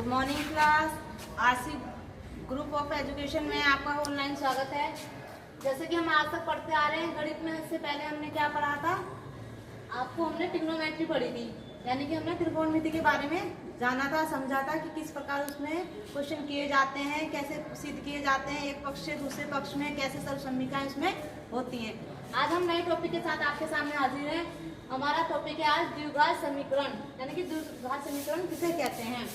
Good morning class. RC group of education में आपका online स्वागत है। जैसे कि हम आज तक पढ़ते आ रहे हैं गणित में, इससे पहले हमने क्या पढ़ा था, आपको हमने ट्रिग्नोमेट्री पढ़ी थी, यानी कि हमने त्रिकोणमिति के बारे में जाना था, समझा था कि किस प्रकार उसमें क्वेश्चन किए जाते हैं, कैसे सिद्ध किए जाते हैं, एक पक्ष से दूसरे पक्ष में कैसे सर्वसम्मिकाएं इसमें होती हैं। आज हम नए टॉपिक के साथ आपके सामने हाजिर हैं। हमारा टॉपिक है आज द्विघात समीकरण, यानी कि द्विघात समीकरण किसे कहते हैं।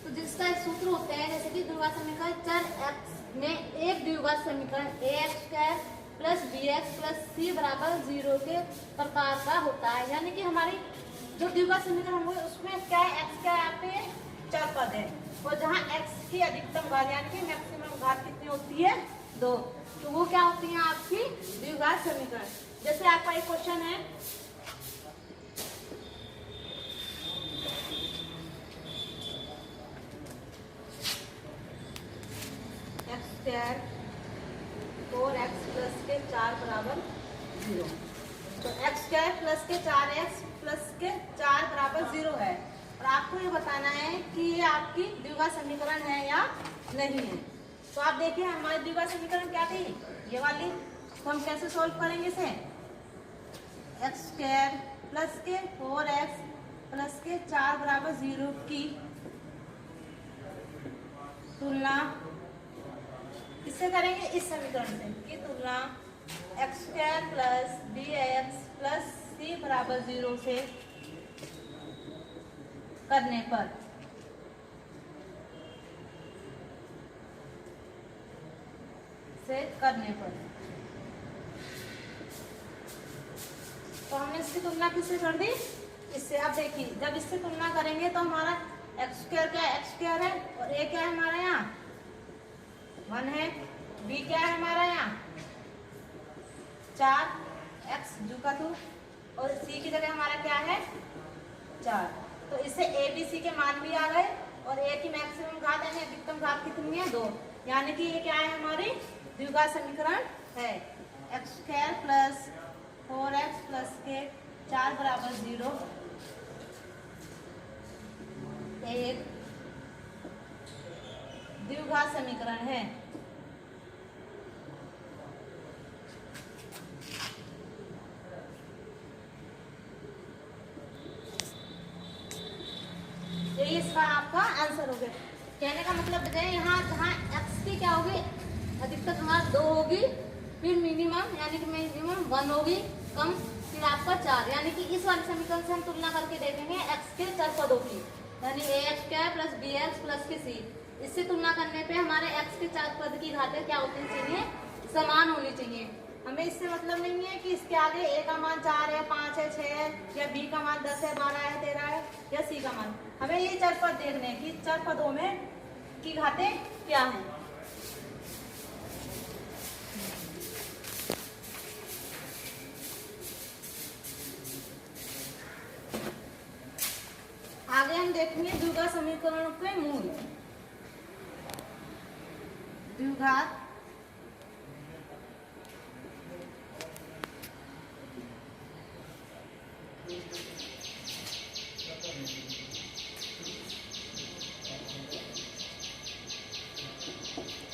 तो जिसका एक सूत्र होते हैं, जैसे कि द्विघात समीकरण चर x में एक द्विघात समीकरण ax² plus bx plus c बराबर 0 के प्रकार का होता है। यानी कि हमारी जो द्विघात समीकरण हुए उसमें क्या है, x क्या है, यहाँ पे चर पद है, और जहाँ x की अधिकतम घात यानी कि मैक्सिमम घात कितनी होती है, 2, तो वो क्या होती है आपकी द्विघात समीकरण। जैसे आपका एक क्वेश्चन है, x² 4x प्लस के 4 बराबर 0। तो x² प्लस के 4x प्लस के 4 बराबर 0 है, और आपको ये बताना है कि ये आपकी द्विघात समीकरण है या नहीं है। तो आप देखिए हमारी द्विघात समीकरण क्या थी, ये वाली। तो हम कैसे सॉल्व करेंगे इसे, x² प्लस के 4x प्लस के 4 बराबर 0 की तुलना किससे करेंगे, इस समीकरण से की तुलना x² plus bx plus c बराबर 0 से करने पर तो हमने इसकी तुलना किससे कर दी, इससे। आप देखिए जब इससे तुलना करेंगे तो हमारा x² क्या है, x² है, और a क्या है हमारा यहाँ 1 है, b क्या है हमारा यहाँ 4x जुका 2, और c की जगह हमारा क्या है 4। तो इससे a b c के मान भी आ गए, और a की मैक्सिमम घात यानी अधिकतम घात कितनी है 2, यानी कि ये क्या है हमारी द्विघात समीकरण है। x² प्लस 4x प्लस के 4 बराबर 0 एक द्विघात समीकरण है। यही इसका आपका आंसर हो गया। कहने का मतलब है यहाँ जहाँ x की क्या होगी, अधिकतम घात 2 होगी, फिर मिनिमम यानी कि मिनिमम 1 होगी, कम फिर आपका 4, यानी कि इस वाले समीकरण से हम तुलना करके देखेंगे x के चर पदों की, यानी ax² प्लस bx प्लस के c। इससे तुलना करने पे हमारे x के चर पद की घातें क्या होनी चाहिए, समान होनी चाहिए। हमें इससे मतलब नहीं है कि इसके आगे a का मान 4 है, 5 है, 6 है, या b का मान 10 है, 12 है, 13 है, या c का मान। हमें ये चर पद देखने हैं कि चर पदों में की घातें क्या हैं। आगे हम देखेंगे द्विघात समीकरणों के मूल। द्विघात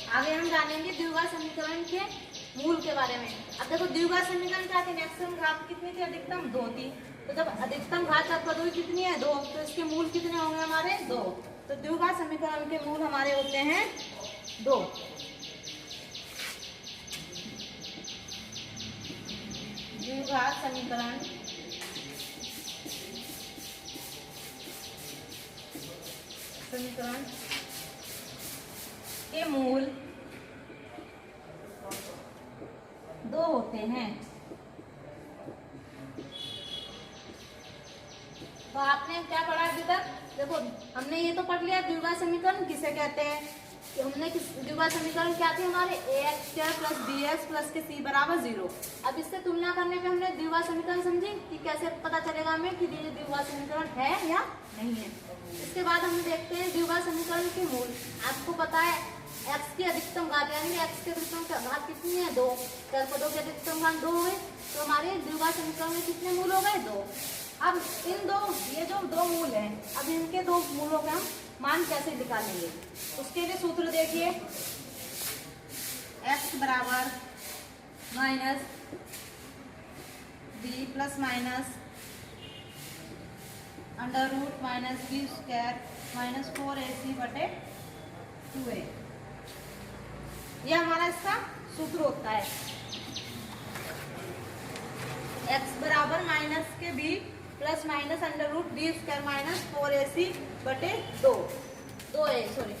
आगे हम जानेंगे द्विघात समीकरण के मूल के बारे में। अब देखो द्विघात समीकरण क्या थी, मैक्सिमम घात कितनी थी, अधिकतम 2 थी। तो जब अधिकतम घात चर पदों की कितनी है 2, तो इसके मूल कितने होंगे हमारे 2। तो द्विघात समीकरण के मूल हमारे होते हैं 2। द्विघात समीकरण के मूल 2 होते हैं। तो आपने क्या पढ़ा अभी तक, देखो हमने ये तो पढ़ लिया द्विघात समीकरण किसे कहते हैं, कि हमने द्विघात समीकरण क्या थी हमारे ax² प्लस bx प्लस के c बराबर 0। अब इससे तुलना करने पे हमने द्विघात समीकरण समझी कि कैसे पता चलेगा हमें कि ये द्विघात समीकरण है या नहीं है। इसके बाद हम देखते हैं द्विघात समीकरण के मूल। आपको पता है x की अधिकतम घात यानी x की अधिकतम घात कितनी है 2, चर पदों की अधिकतम घात 2 हुए, तो हमारे द्विघात समीकरण में कितने मूल हो गए 2। अब इन दो, ये जो 2 मूल हैं, अब इनके 2 मूलों के हम मान कैसे निकालेंगे, उसके लिए सूत्र देखिए, x बराबर minus B plus minus under root minus B square minus 4ac बटे 2a, यह हमारा इसका सूत्र होता है। x बराबर माइनस के b plus minus under root B square minus 4ac बटे 2a सॉरी।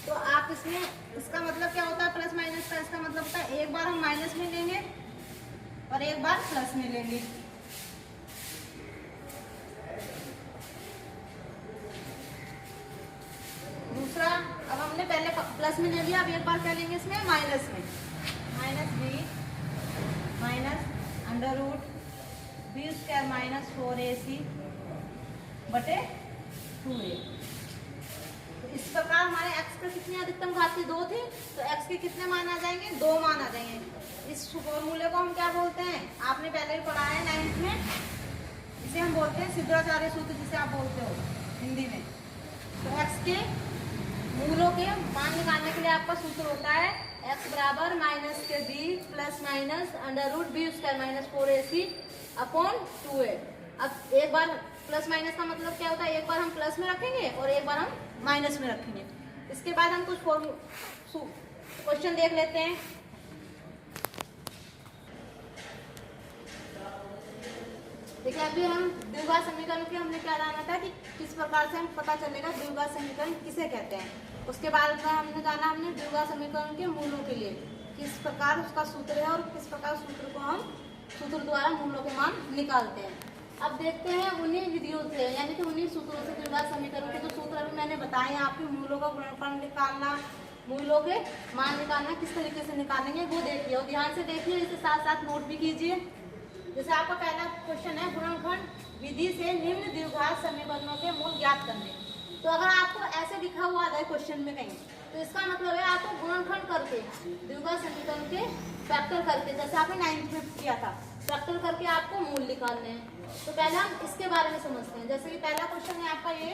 तो आप इसमें इसका मतलब क्या होता है प्लस माइनस का, इसका मतलब होता है एक बार हम माइनस में लेंगे और एक बार प्लस में लेंगे। दूसरा, अब हमने पहले प्लस में ले लिया, अब एक बार क्या लेंगे इसमें माइनस में, minus B minus under root B square minus 4ac बटे 2a। तो इस प्रकार हमारे x के कितनी अधिकतम घातीय 2 थी, तो x के कितने मान आ जाएंगे, 2 मान आ जाएंगे। इस फॉर्मूले को हम क्या बोलते हैं, आपने पहले भी पढ़ा है 9th में, इसे हम बोलते हैं सिद्धाचार्य सूत्र, जिसे आप बोलते हो हिंदी में। तो x के मूलों के मान निकालने के लिए आपका सूत्र होता है x बराबर माइनस के b plus minus under root B square minus 4ac upon 2a। अब एक बार प्लस माइनस का मतलब क्या होता है, एक बार हम प्लस में रखेंगे और एक बार हम माइनस में रखेंगे। इसके बाद हम कुछ क्वेश्चन देख लेते हैं। देखिए अभी हम द्विघात समीकरण के हमने क्या जाना था कि किस प्रकार से हम पता चलेगा द्विघात समीकरण किसे कहते हैं। उसके बाद में हमने जाना हमने द्विघात समीकरण के मूलों के लिए किस प्रकार उसका सूत्र है और किस प्रकार सूत्र को हम सूत्र द्वारा मूलों के मान निकालते हैं। अब देखते हैं उन्हीं विधियों से, यानी कि उन्हीं सूत्रों से द्विघात समीकरण के जो सूत्र अभी मैंने बताए हैं आपके मूलों का गुणनफल निकालना, मूलों के मान निकालना किस तरीके से निकालेंगे वो देखिए और ध्यान से देखिए, इसके साथ साथ नोट भी कीजिए। जैसे आपका पहला क्वेश्चन है गुणनखंड विधि से निम्न द्विघात समीकरणों के मूल ज्ञात करने। तो अगर आपको ऐसे लिखा हुआ है क्वेश्चन में कहीं, तो इसका मतलब है आपको गुणनखंड करके द्विघात समीकरण के फैक्टर करके, जैसे आपने 9th में किया था, फैक्टर करके आपको मूल निकालने हैं। तो पहले हम इसके बारे में समझते हैं। जैसे कि पहला क्वेश्चन है आपका ये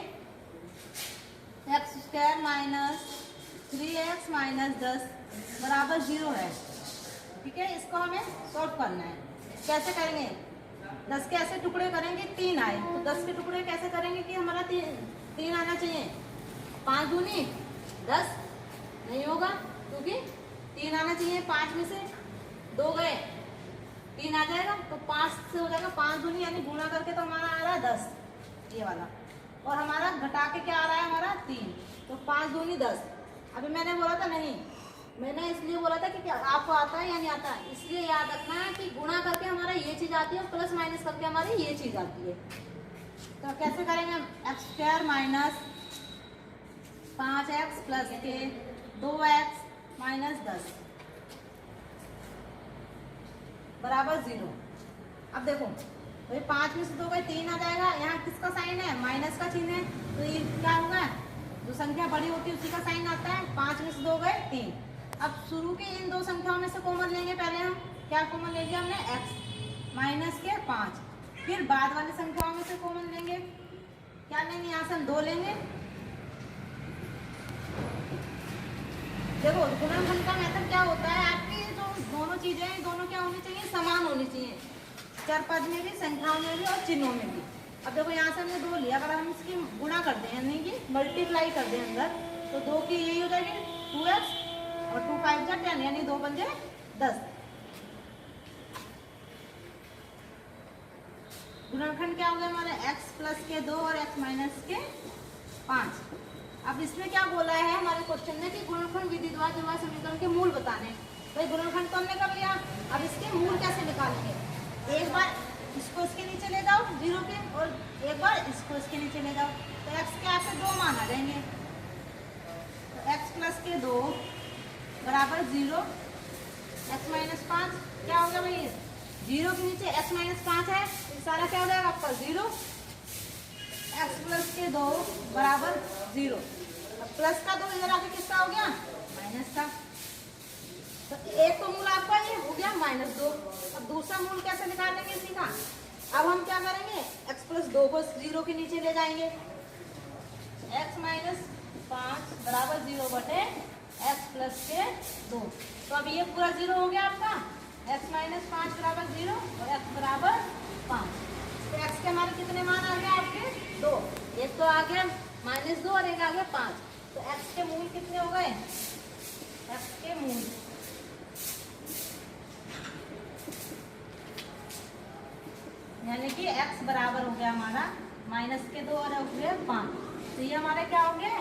x square minus 3x minus 10 बराबर 0 है, ठीक है। इसको हमें सॉल्व करना है। कैसे करेंगे, 10 के ऐसे टुकड़े करेंगे 3 आए, तो 10 के टुकड़े कैसे करेंगे कि हमारा 3 आना चाहिए। 5 दूनी 10 नहीं होगा क्योंकि 3 आना चाहिए, 5 में से 2 गए 3 आ जाएगा, तो 5 से हो जाएगा 5 दूनी, यानी गुणा करके तो हमारा आ रहा है 10 ये वाला, और हमारा घटा के क्या आ रहा है हमारा 3, तो 5 दूनी 10। अभी मैंने बोला था नहीं, मैंने इसलिए बोला था कि क्या आपको आता है या नहीं आता है, इसलिए याद रखना है कि गुणा करके हमारा ये चीज आती है और प्लस माइनस करके हमारी ये चीज आती है। तो कैसे करेंगे हम, x square minus 5x plus के 2x माइनस 10 बराबर 0। अब देखो भाई 5 में से 2 गए 3 आ जाएगा, यहाँ किसका साइन है, माइनस का चिन्ह है, तो ये क्या होगा, जो संख्या बड़ी होती है उसी का साइन आता है। 5 में से 2 गए 3। अब शुरू की इन 2 संख्याओं में से कॉमन लेंगे, पहले हम क्या कॉमन ले लिया हमने x माइनस के 5, फिर बाद वाली संख्याओं में से कॉमन लेंगे, क्या लेंगे, यहाँ से हम 2 लेंगे। देखो गुणनखंड का मेथड क्या होता है, आपकी जो दोनों चीजें दोनों क्या होनी चाहिए, समान होनी चाहिए, चर पद में भी, संख्याओं में भी और चिन्हों में भी। अब देखो यहाँ से हमने 2 लिया, अगर हम इसकी गुणा कर दें यानी कि मल्टीप्लाई कर दें अंदर, तो 2 की यही हो जाएगी 2x और 2 5 10, यानी 2 बन जाए 10। गुणनखंड क्या हो गया हमारा, x प्लस के 2 और x माइनस के 5। अब इसमें क्या बोला है हमारे क्वेश्चन में कि गुणनखंड विधि द्वारा द्विघात समीकरण के मूल बताने। भाई गुणनखंड तो हमने कर लिया, अब इसके मूल कैसे निकालेंगे, एक बार इसको इसके नीचे ले जाओ 0 के, और एक बार इसको इसके नीचे ले जाओ, तो x के आपसे 2 मान आ जाएंगे। तो x प्लस के 2 बराबर 0, x माइनस 5 क्या हो गया भाई, 0 के नीचे x माइनस 5 है, तो सारा क्या हो जाएगा आपका 0, x प्लस के 2 बराबर 0। अब प्लस का 2 इधर आके किसका हो गया, माइनस का। तो एक तो मूल आपका ये हो गया -2। अब दूसरा मूल कैसे निकालेंगे इसी का, अब हम क्या करेंगे, x प्लस 2 को 0 के नीचे ले जाएंगे, x माइनस प्लस के 2। तो अब ये पूरा 0 हो गया आपका, x माइनस 5 बराबर 0 और x बराबर 5। तो x के हमारे कितने मान आ गए आपके 2, एक तो आ गया -2 और एक आ गया 5। तो x के मूल कितने हो गए, x के मूल यानी कि x बराबर हो गया हमारा -2 और हो गया 5। तो ये हमारे क्या हो गया,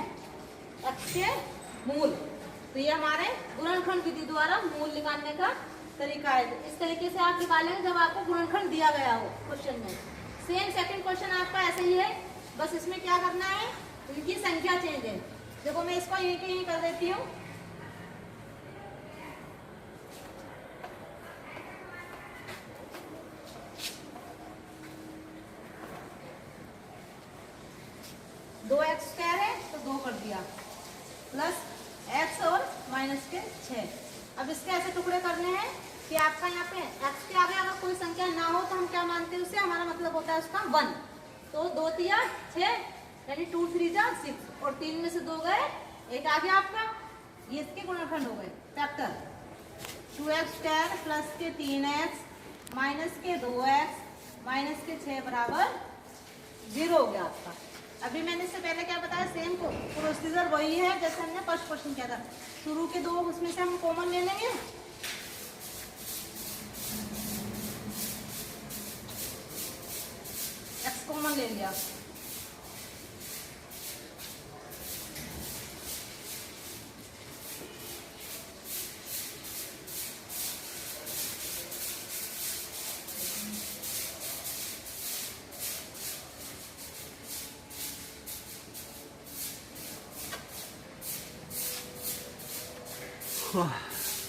x के मूल। तो ये हमारे गुणनखंड विधि द्वारा मूल निकालने का तरीका है। इस तरीके से आप निकालेंगे जब आपको गुणनखंड दिया गया हो क्वेश्चन में। सेम सेकंड क्वेश्चन आपका ऐसे ही है, बस इसमें क्या करना है, इनकी संख्या चेंज है। देखो मैं इसको यहीं के यहीं कर देती हूँ। दो एक्स स्क्वायर है तो 2 कर दिया, प्लस x और माइनस के 6। अब इसके ऐसे टुकड़े करने हैं कि आपका यहाँ पे x के आगे अगर कोई संख्या ना हो तो हम क्या मानते हैं उसे, हमारा मतलब होता है उसका 1। तो 2 तिया 6 यानी 2 3 जा 6 और 3 में से 2 गए, एक आ गया आपका। ये इसके गुणनखंड हो गए फैक्टर। 2x स्क्वायर प्लस के 3x माइनस के 2x माइनस के 6 बराबर 0 हो गया आपका। अभी मैंने इससे पहले क्या बताया, सेम को प्रोसीजर वही है जैसे हमने फर्स्ट क्वेश्चन किया था। शुरू के 2 उसमें से हम कॉमन ले लेंगे, x कॉमन ले लिया,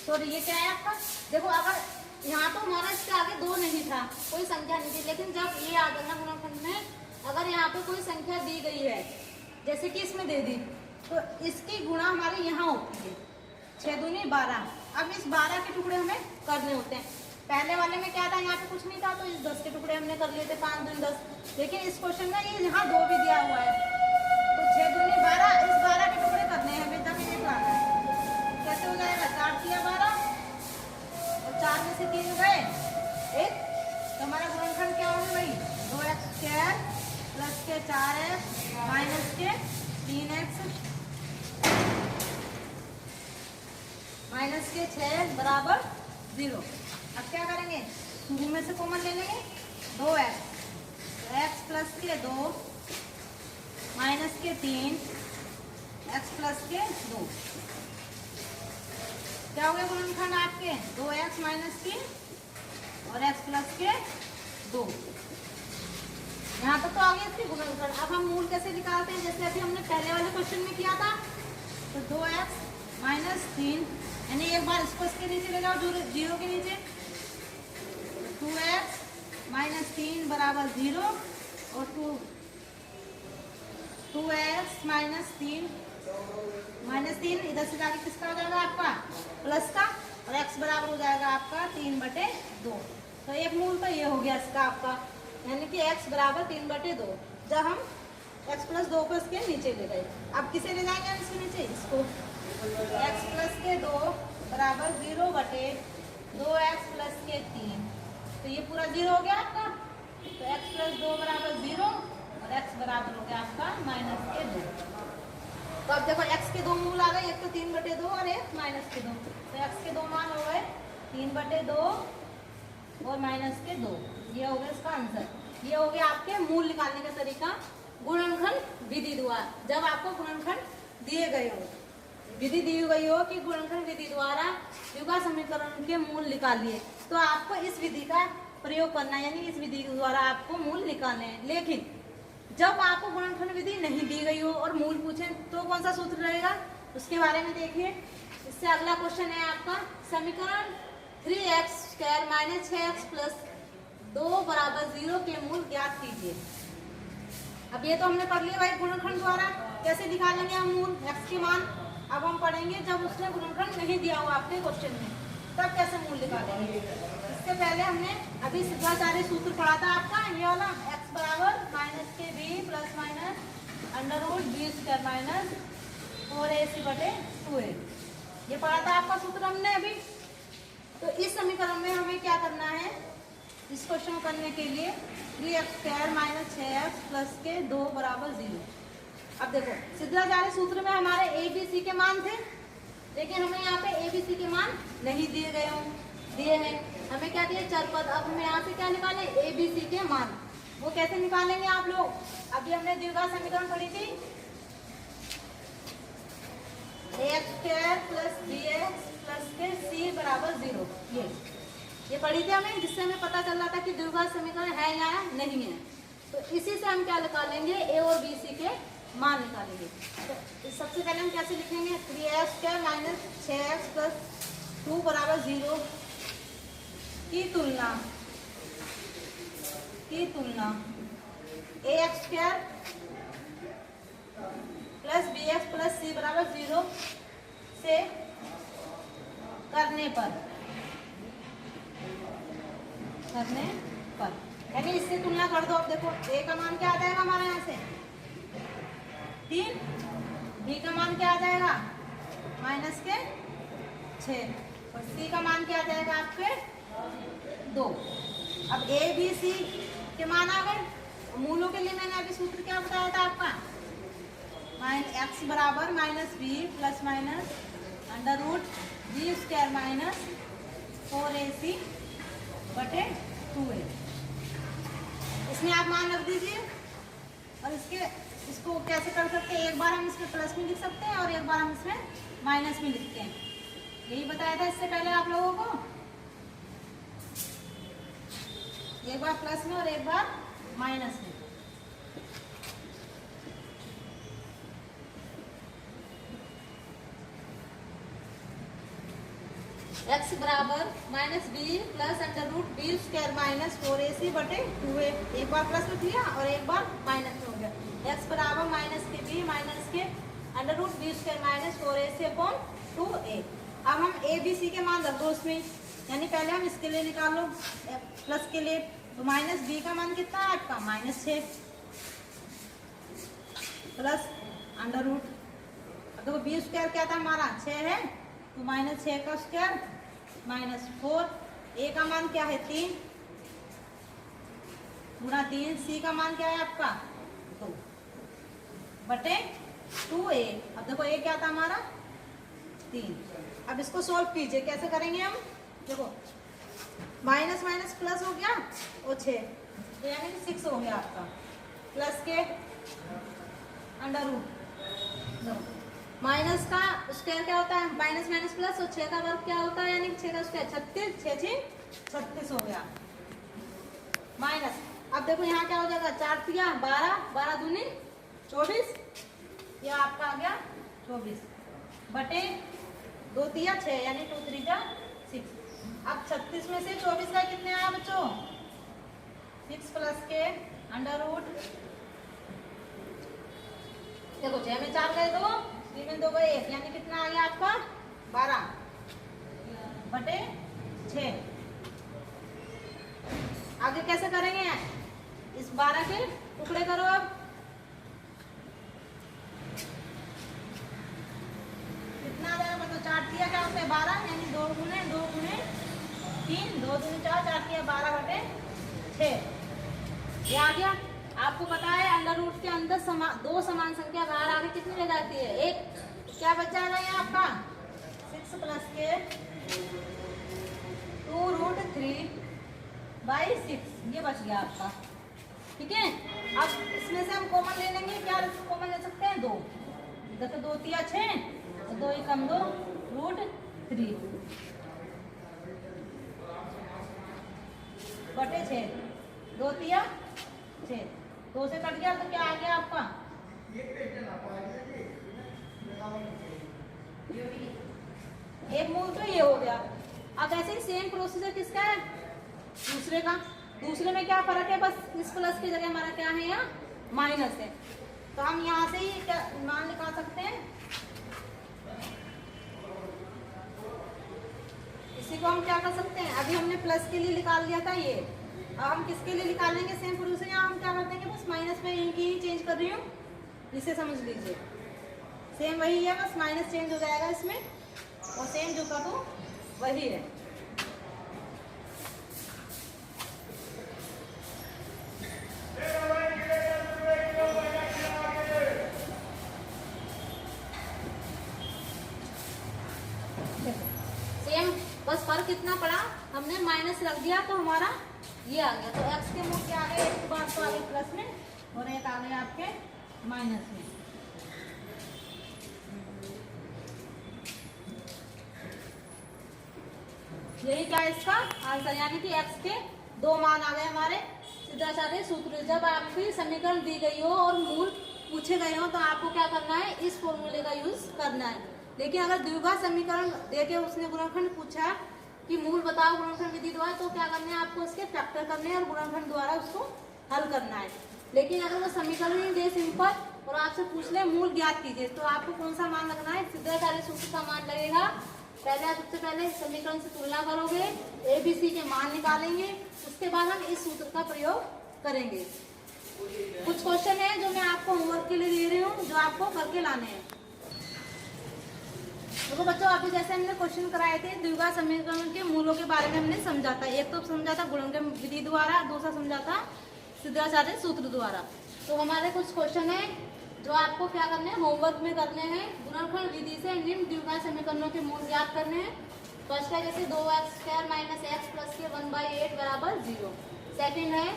सॉरी ये क्या है आपका। देखो अगर यहाँ तो हमारा इसके आगे 2 नहीं था, कोई संख्या नहीं थी, लेकिन जब ये आ गया गुणनखंड में, अगर यहाँ पे कोई संख्या दी गई है जैसे कि इसमें दे दी, तो इसकी गुणा हमारे यहाँ होती है 6 दूनी 12। अब इस 12 के टुकड़े हमें करने होते हैं। पहले वाले में क्या था, यहाँ पे कुछ नहीं था तो इस 10 के टुकड़े हमने कर लिए थे 5 दूनी 10। लेकिन इस क्वेश्चन में ये यहाँ 2 भी दिया हुआ है, तो 6 दूनी 12, इस 12 के टुकड़े करने हैं हमें, तब ये लाना है। कैसे हो जाएगा, 4 तिया 12 और 4 में से 3 गए 1। तो हमारा गुणनखंड क्या होगा भाई, 2x स्क्वायर प्लस के 4x माइनस के 3x माइनस के 6 बराबर 0। अब क्या करेंगे, शुरू में से कॉमन ले लेंगे 2x, तो x प्लस के 2 माइनस के 3 x प्लस के 2। क्या हो गया गुणनखंड आपके, 2x माइनस 3 और x प्लस के 2। यहाँ तक तो आ गया इसके गुणनखंड। अब हम मूल कैसे निकालते हैं, जैसे अभी हमने पहले वाले क्वेश्चन में किया था। तो 2x माइनस 3 यानी एक बार इसको इसके नीचे ले जाओ, 0 के नीचे, 2x माइनस 3 बराबर 0 और 2x माइनस 3 इधर से जाके किसका हो जाएगा आपका, प्लस का, और x बराबर हो जाएगा आपका 3/2। तो एक मूल तो ये हो गया इसका आपका, यानी कि x बराबर 3/2। जब हम x प्लस 2 को इसके नीचे ले गए, अब किसे ले जाएंगे हम इसके नीचे, इसको। x प्लस के 2 बराबर 0/2x प्लस के 3। तो ये पूरा 0 हो गया आपका। तो x प्लस 2 बराबर 0 और x बराबर हो गया आपका -2। तो अब देखो x के 2 मूल आ गए, एक तो 3/2 और एक -2। तो x के 2 मान हो गए 3/2 और -2। ये हो गया इसका आंसर। ये हो गया आपके मूल निकालने का तरीका गुणनखंड विधि द्वारा। जब आपको गुणनखंड दिए गए हो, विधि दी गई हो कि गुणनखंड विधि द्वारा द्विघात समीकरण के मूल निकालिए, तो आपको इस विधि का प्रयोग करना है, यानी इस विधि द्वारा आपको मूल निकालने हैं। लेकिन जब आपको गुणनखंड विधि नहीं दी गई हो और मूल पूछें तो कौन सा सूत्र रहेगा, उसके बारे में देखिए। इससे अगला क्वेश्चन है आपका, समीकरण 3x square minus 6x plus 2 बराबर 0 के मूल ज्ञात कीजिए। अब ये तो हमने कर लिया भाई गुणनखंड द्वारा, कैसे निकालेंगे हम मूल x के मान। अब हम पढ़ेंगे जब उसने गुणनखंड नहीं दिया हुआ आपके क्वेश्चन में, तब कैसे मूल निकालेंगे। इससे पहले हमने अभी सिद्धाचार्य सूत्र पढ़ा था आपका, ये वाला, x बराबर -b plus minus √b² minus 4ac/2a। ये पढ़ा था आपका सूत्र हमने अभी। तो इस समीकरण में हमें क्या करना है, इस क्वेश्चन को करने के लिए 3x² माइनस 6x प्लस के 2 बराबर 0। अब देखो सिद्धाचार्य सूत्र में हमारे a b c के मान थे, लेकिन हमें यहाँ पे a b c के मान नहीं दिए हैं। हमें क्या दिए, चर पद। अब हमें यहाँ से क्या निकाले, a b c के मान। वो कैसे निकालेंगे आप लोग, अभी हमने द्विघात समीकरण पढ़ी थी, ax² प्लस bx प्लस के c बराबर 0। ये पढ़ी थी हमें, जिससे हमें पता चल रहा था कि द्विघात समीकरण है या नहीं है। तो इसी से हम क्या निकालेंगे, a और b c के मान निकालेंगे। तो सबसे पहले हम कैसे लिखेंगे, 3x² माइनस 6x प्लस 2 बराबर 0 की तुलना ax² plus bx plus c बराबर 0 से करने पर यानी इससे तुलना कर दो। अब देखो a का मान क्या आ जाएगा हमारे यहाँ से 3, b का मान क्या आ जाएगा माइनस के 6 और c का मान क्या आ जाएगा आपके 2। अब a b c के मान आ गए। मूलों के लिए मैंने अभी सूत्र क्या बताया था आपका, x बराबर minus b plus minus under root b² minus 4ac बटे 2a। इसमें आप मान रख दीजिए और इसको कैसे कर सकते हैं, एक बार हम इसमें प्लस में लिख सकते हैं और एक बार हम इसमें माइनस में लिखते हैं। यही बताया था इससे पहले आप लोगों को, एक बार प्लस में और एक बार माइनस में। x बराबर minus B plus under root b² minus 4ac बटे 2a। एक बार प्लस में दिया और एक बार माइनस में हो गया। x बराबर माइनस के b माइनस के under root b² minus 4ac upon 2a। अब हम a b c के मान रख दो उसमें, यानी पहले हम इसके लिए निकाल लो प्लस के लिए। तो माइनस b का मान कितना है आपका माइनस 6 प्लस अंडर रूट, देखो b² क्या था हमारा 6 है, तो माइनस 6 का स्क्वायर माइनस 4। a का मान क्या है 3 गुणा 3, c का मान क्या है आपका 2 बटे 2a। अब देखो a क्या था हमारा 3। अब इसको सॉल्व कीजिए, कैसे करेंगे हम, देखो माइनस माइनस प्लस हो गया और 6 यानी कि 6 हो गया आपका, प्लस के अंडर रूट माइनस का स्क्वायर क्या होता है माइनस माइनस प्लस और 6 का वर्ग क्या होता है यानी 6 का स्क्वायर 36, 6 36 हो गया माइनस। अब देखो यहाँ क्या हो जाएगा 4 तिया 12, 12 दूनी 24, ये आपका आ गया 24 बटे 2 तिया 6 यानी 2 3 जा 6। अब 36 में से 24 का कितने आया बच्चों 6 प्लस के अंडर रूट, देखो 6 में 4 गए 2, 3 में 2 गए 1 यानी कितना आ गया आपका 12 बटे 6। आगे कैसे करेंगे, इस 12 के टुकड़े करो। अब कितना आ जाएगा मतलब 4 तिया क्या होता है 12 यानी 2 गुने 3, 2 दूनी 4, 4 तिया 12 बटे 6। ये आ गया। आपको पता है अंडर रूट के अंदर दो समान संख्या बाहर आगे कितनी रह जाती है, एक क्या बच जाएगा ये आपका 6 प्लस के 2√3/6 ये बच गया आपका। ठीक है, अब इसमें से हम कॉमन ले लेंगे, क्या कॉमन ले सकते हैं 2, इधर तो 2 तिया 6 तो 2 कम 2 √3 बटे 6, 2 तिया 6, 2 से कट गया तो क्या आ गया आपका एक मूल तो ये हो गया। अब ऐसे ही सेम प्रोसीजर किसका है दूसरे का, दूसरे में क्या फर्क है, बस इस प्लस की जगह हमारा क्या है यहाँ माइनस है, तो हम यहाँ से ही क्या मान निकाल सकते हैं। इसी को हम क्या कर सकते हैं, अभी हमने प्लस के लिए निकाल दिया था ये, अब हम किसके लिए निकालेंगे सेम प्रोसीजर, यहाँ हम क्या कर देंगे बस माइनस में इनकी ही चेंज कर रही हूँ, इसे समझ लीजिए सेम वही है, बस माइनस चेंज हो जाएगा इसमें और सेम जो का तो वही है। सेम, बस फर्क कितना पड़ा, हमने माइनस रख दिया तो हमारा ये आ गया। तो एक्स के मूल क्या आ गए, एक बार तो आ गए प्लस में और एक आ गए आपके माइनस में। यही क्या है इसका आंसर, यानी कि एक्स के 2 मान आ गए हमारे सिद्धाचार्य सूत्र। जब आपकी समीकरण दी गई हो और मूल पूछे गए हो तो आपको क्या करना है, इस फॉर्मूले का यूज करना है। लेकिन अगर द्विघात समीकरण देके उसने गुणनखंड पूछा कि मूल बताओ गुणनखंड विधि द्वारा, तो क्या करना है, आपको उसके फैक्टर करने हैं और गुणनखंड द्वारा उसको हल करना है। लेकिन अगर वो समीकरण ही दे सिंपल और आपसे पूछ ले मूल ज्ञात कीजिए, तो आपको कौन सा मान लगना है, सिद्धाचार्य सूत्र का मान लगेगा। पहले आप सबसे पहले समीकरण से तुलना करोगे, ए बी सी के मान निकालेंगे, उसके बाद हम इस सूत्र का प्रयोग करेंगे। कुछ क्वेश्चन है जो मैं आपको होमवर्क के लिए दे रही हूँ, जो आपको करके लाने हैं। देखो बच्चों, अभी जैसे हमने क्वेश्चन कराए थे द्विघात समीकरण के मूलों के बारे में हमने समझा था। एक तो समझा था गुणनखंड विधि द्वारा, दूसरा समझा था सिद्धाचार्य सूत्र द्वारा। तो हमारे कुछ क्वेश्चन है जो आपको क्या करने हैं, होमवर्क में करने हैं। गुणनखंड विधि से निम्न द्विघात समीकरणों के मूल ज्ञात करने हैं। फर्स्ट है जैसे 2x² माइनस एक्स प्लस के 1/8 बराबर 0। सेकेंड है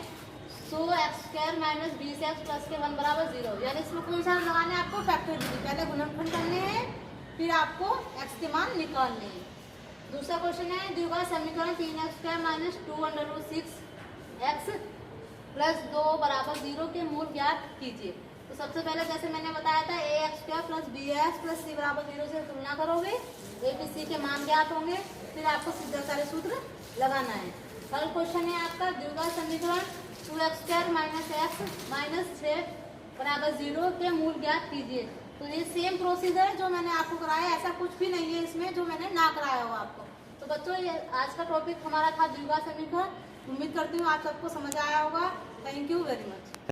100x² माइनस 20x प्लस के 1 बराबर 0। यानी इसमें कौन सा लगाने हैं, आपको फैक्टर विधि, पहले गुणनखंड करने हैं फिर आपको x के मान निकालने हैं। दूसरा क्वेश्चन है द्विघात समीकरण 3x² माइनस 2√6x प्लस 2 बराबर 0 के मूल ज्ञात कीजिए। तो सबसे पहले जैसे मैंने बताया था ax² plus bx plus c बराबर 0 से तुलना करोगे, a b c के मान ज्ञात होंगे, फिर आपको सिद्धाचार्य सूत्र लगाना है। थर्ड क्वेश्चन है आपका द्विघात समीकरण 2x² माइनस x माइनस 6 बराबर 0 के मूल ज्ञात कीजिए। तो ये सेम प्रोसीजर है जो मैंने आपको कराया, ऐसा कुछ भी नहीं है इसमें जो मैंने ना कराया हो आपको। तो बच्चों, ये आज का टॉपिक हमारा था द्विघात समीकरण। उम्मीद करती हूँ आप सबको समझ आया होगा। Thank you very much.